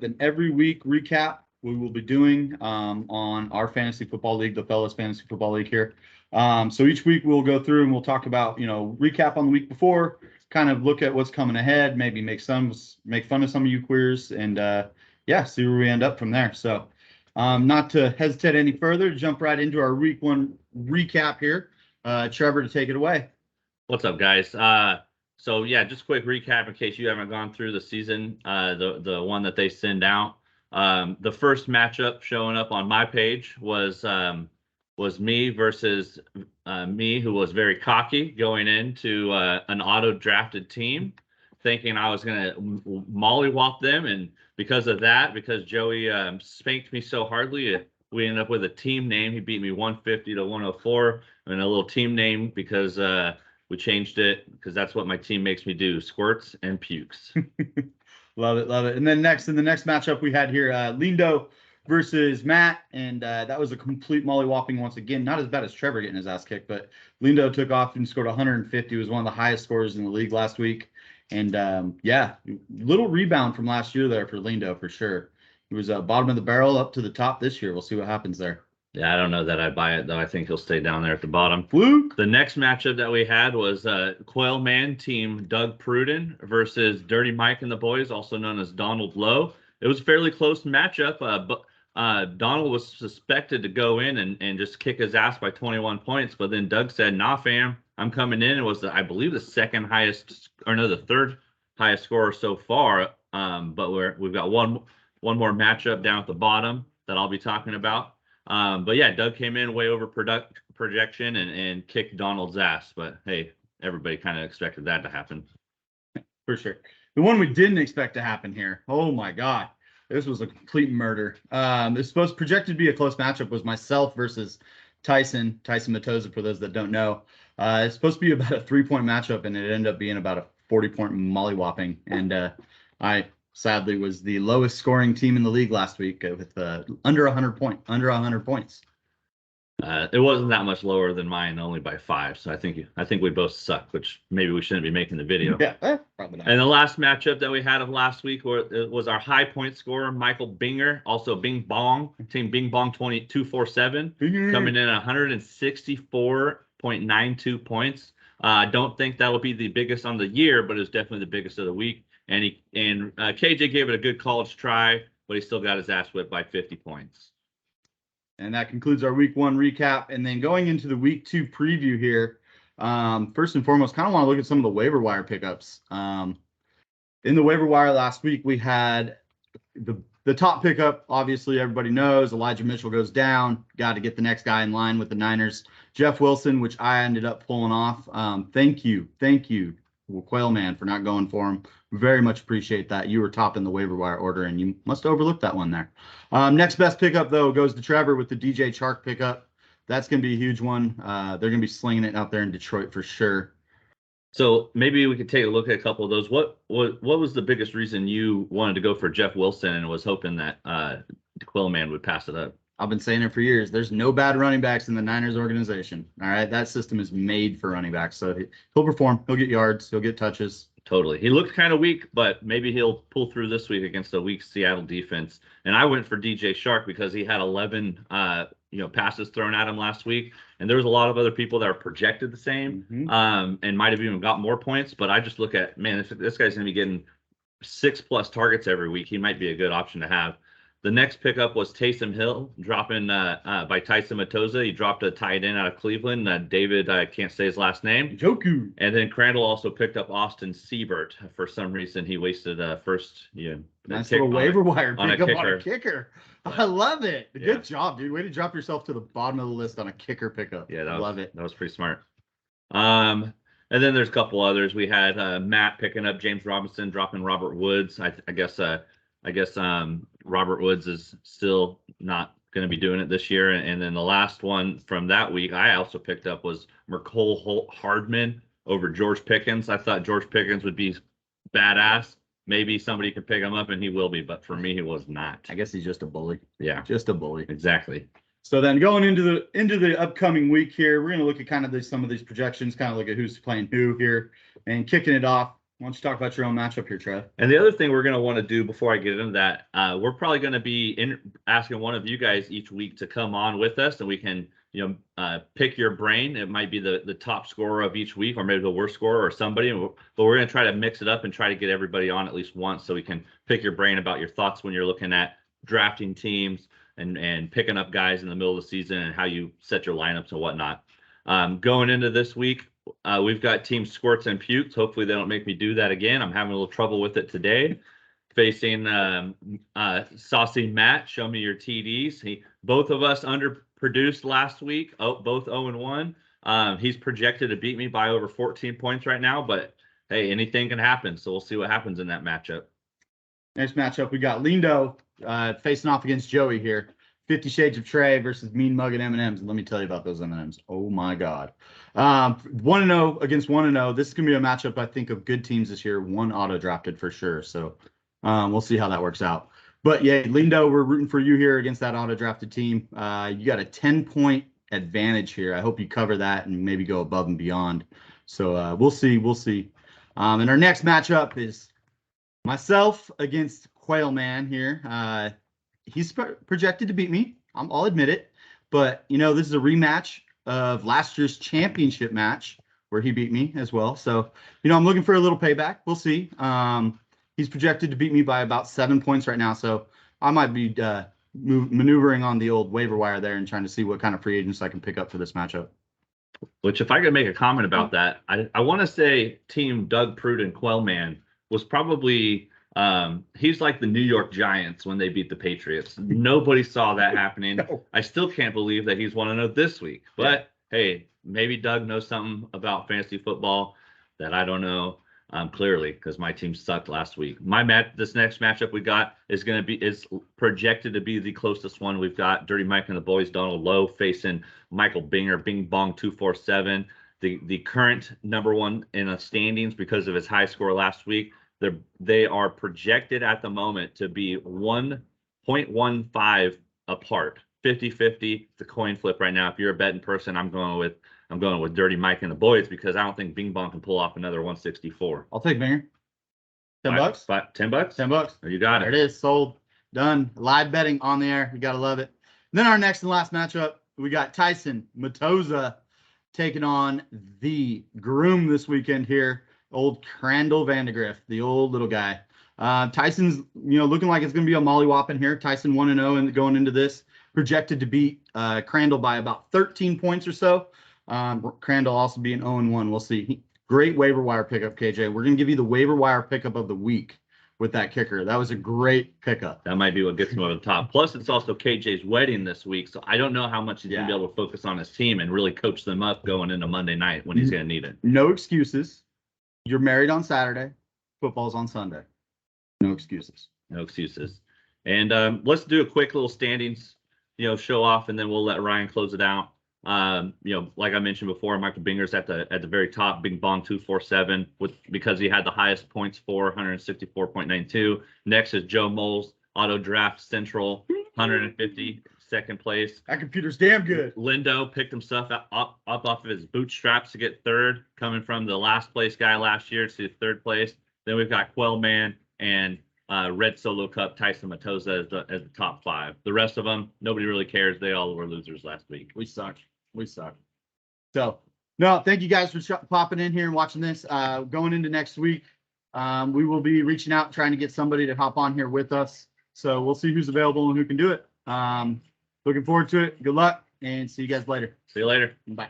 than every week recap we will be doing on our fantasy football league, the Fellas Fantasy Football League here. So each week we'll go through and we'll talk about, recap on the week before, kind of look at what's coming ahead, maybe make fun of some of you queers, and see where we end up from there. So not to hesitate any further, jump right into our week one recap here. Trevor, to take it away. What's up, guys? So just quick recap in case you haven't gone through the season, the one that they send out. The first matchup showing up on my page was me versus me, who was very cocky going into an auto-drafted team, thinking I was going to mollywop them. And because of that, because Joey spanked me so hardly, we ended up with a team name. He beat me 150 to 104, and a little team name because we changed it because that's what my team makes me do: squirts and pukes. Love it, love it. And then in the next matchup we had here, Lindo versus Matt, and that was a complete mollywhopping once again. Not as bad as Trevor getting his ass kicked, but Lindo took off and scored 150. It was one of the highest scores in the league last week. And little rebound from last year there for Lindo for sure. He was bottom of the barrel up to the top this year. We'll see what happens there. Yeah, I don't know that I'd buy it, though. I think he'll stay down there at the bottom. Fluke. The next matchup that we had was Quail Man team Doug Pruden versus Dirty Mike and the boys, also known as Donald Lowe. It was a fairly close matchup, but Donald was suspected to go in and just kick his ass by 21 points. But then Doug said, "Nah, fam, I'm coming in." It was, I believe, the third highest scorer so far. But we've got one more matchup down at the bottom that I'll be talking about. Doug came in way over projection and kicked Donald's ass. But hey, everybody kind of expected that to happen. For sure. The one we didn't expect to happen here. Oh my God. This was a complete murder. It's projected to be a close matchup. Was myself versus Tyson Matoza, for those that don't know. It's supposed to be about a 3-point matchup, and it ended up being about a 40-point mollywhopping. And I sadly was the lowest scoring team in the league last week with under 100 points. It wasn't that much lower than mine, only by 5. So I think we both suck, which maybe we shouldn't be making the video. Yeah, probably not. And the last matchup that we had of last week was our high point scorer, Michael Binger, also Bing Bong, team Bing Bong 247, coming in at 164.92 points. I don't think that'll be the biggest on the year, but it's definitely the biggest of the week. And KJ gave it a good college try, but he still got his ass whipped by 50 points. And that concludes our week 1 recap. And then going into the week 2 preview here, first and foremost, kind of want to look at some of the waiver wire pickups. In the waiver wire last week, we had the top pickup. Obviously, everybody knows Elijah Mitchell goes down. Got to get the next guy in line with the Niners. Jeff Wilson, which I ended up pulling off. Thank you, Quail Man, for not going for him. Very much appreciate that. You were top in the waiver wire order, and you must have overlooked that one there. Next best pickup, though, goes to Trevor with the DJ Chark pickup. That's going to be a huge one. They're going to be slinging it out there in Detroit for sure. So maybe we could take a look at a couple of those. What was the biggest reason you wanted to go for Jeff Wilson and was hoping that Quail Man would pass it up? I've been saying it for years. There's no bad running backs in the Niners organization. All right, that system is made for running backs. So he'll perform. He'll get yards. He'll get touches. Totally. He looked kind of weak, but maybe he'll pull through this week against a weak Seattle defense. And I went for DJ Chark because he had 11 passes thrown at him last week. And there was a lot of other people that are projected the same and might have even got more points. But I just look at, man, this guy's going to be getting 6+ targets every week. He might be a good option to have. The next pickup was Taysom Hill, dropping by Tyson Matoza. He dropped a tight end out of Cleveland. David, I can't say his last name. Joku. And then Crandall also picked up Austin Siebert. For some reason, he wasted first. Nice little waiver wire pickup on a kicker. Yeah. I love it. Good job, dude. Way to drop yourself to the bottom of the list on a kicker pickup. Yeah, love it. That was pretty smart. And then there's a couple others. We had Matt picking up James Robinson, dropping Robert Woods. I guess Robert Woods is still not going to be doing it this year. And then the last one from that week I also picked up was Mecole Hardman over George Pickens. I thought George Pickens would be badass. Maybe somebody could pick him up, and he will be. But for me, he was not. I guess he's just a bully. Yeah. Just a bully. Exactly. So then going into the upcoming week here, we're going to look at kind of some of these projections, kind of look at who's playing who here, and kicking it off. Why don't you talk about your own matchup here, Trev? And the other thing we're going to want to do before I get into that, we're probably going to be asking one of you guys each week to come on with us, and we can, pick your brain. It might be the top scorer of each week, or maybe the worst scorer, or somebody. But we're going to try to mix it up and try to get everybody on at least once, so we can pick your brain about your thoughts when you're looking at drafting teams and picking up guys in the middle of the season and how you set your lineups and whatnot. Going into this week, we've got Team Squirts and Pukes. Hopefully they don't make me do that again. I'm having a little trouble with it today. Facing Saucy Matt. Show me your TDs. Both of us underproduced last week. Both 0-1. He's projected to beat me by over 14 points right now, but hey, anything can happen. So we'll see what happens in that matchup. Next matchup, we got Lindo facing off against Joey here. 50 Shades of Trey versus Mean Mug and M&M's. Let me tell you about those M&M's. Oh, my God. 1-0 against 1-0. This is going to be a matchup, I think, of good teams this year. One auto-drafted for sure. So we'll see how that works out. But, yeah, Lindo, we're rooting for you here against that auto-drafted team. You got a 10-point advantage here. I hope you cover that and maybe go above and beyond. So we'll see. We'll see. And our next matchup is myself against Quail Man here. He's projected to beat me. I'll admit it. But, this is a rematch of last year's championship match where he beat me as well. So, I'm looking for a little payback. We'll see. He's projected to beat me by about 7 points right now. So I might be maneuvering on the old waiver wire there and trying to see what kind of free agents I can pick up for this matchup. Which, if I could make a comment about that, I want to say Team Doug Prude and Quellman was probably he's like the New York Giants when they beat the Patriots. Nobody saw that happening. No. I still can't believe that he's 1-0 this week. But hey, maybe Doug knows something about fantasy football that I don't know. Clearly, because my team sucked last week. This next matchup we got is projected to be the closest one we've got. Dirty Mike and the boys, Donald Lowe facing Michael Binger, Bing Bong 247. The current number one in the standings because of his high score last week. They are projected at the moment to be 1.15 apart. 50-50. It's a coin flip right now. If you're a betting person, I'm going with Dirty Mike and the boys because I don't think Bing Bong can pull off another 164. I'll take Binger. $10? $10? $10. You got there it is. Sold. Done. Live betting on the air. You got to love it. Then our next and last matchup, we got Tyson Matoza taking on the groom this weekend here. Old Crandall Vandegrift, the old little guy. Tyson's, looking like it's going to be a mollywhopping here. Tyson 1-0 and going into this. Projected to beat Crandall by about 13 points or so. Crandall also being 0-1. We'll see. Great waiver wire pickup, KJ. We're going to give you the waiver wire pickup of the week with that kicker. That was a great pickup. That might be what gets him over the top. Plus, it's also KJ's wedding this week, so I don't know how much he's going to be able to focus on his team and really coach them up going into Monday night when he's going to need it. No excuses. You're married on Saturday. Football's on Sunday. No excuses. No excuses. And let's do a quick little standings, show off, and then we'll let Ryan close it out. Like I mentioned before, Michael Binger's at the very top, Bing Bong 247, because he had the highest points for 164.92. Next is Joe Moles, Auto Draft Central, 150, second place. That computer's damn good. Lindo picked himself up off of his bootstraps to get third, coming from the last place guy last year to third place. Then we've got Quellman and Red Solo Cup Tyson Matoza as the top five. The rest of them, nobody really cares. They all were losers last week. We suck. So, no, thank you guys for popping in here and watching this. Going into next week, we will be reaching out, trying to get somebody to hop on here with us. So we'll see who's available and who can do it. Looking forward to it. Good luck, and see you guys later. See you later. Bye.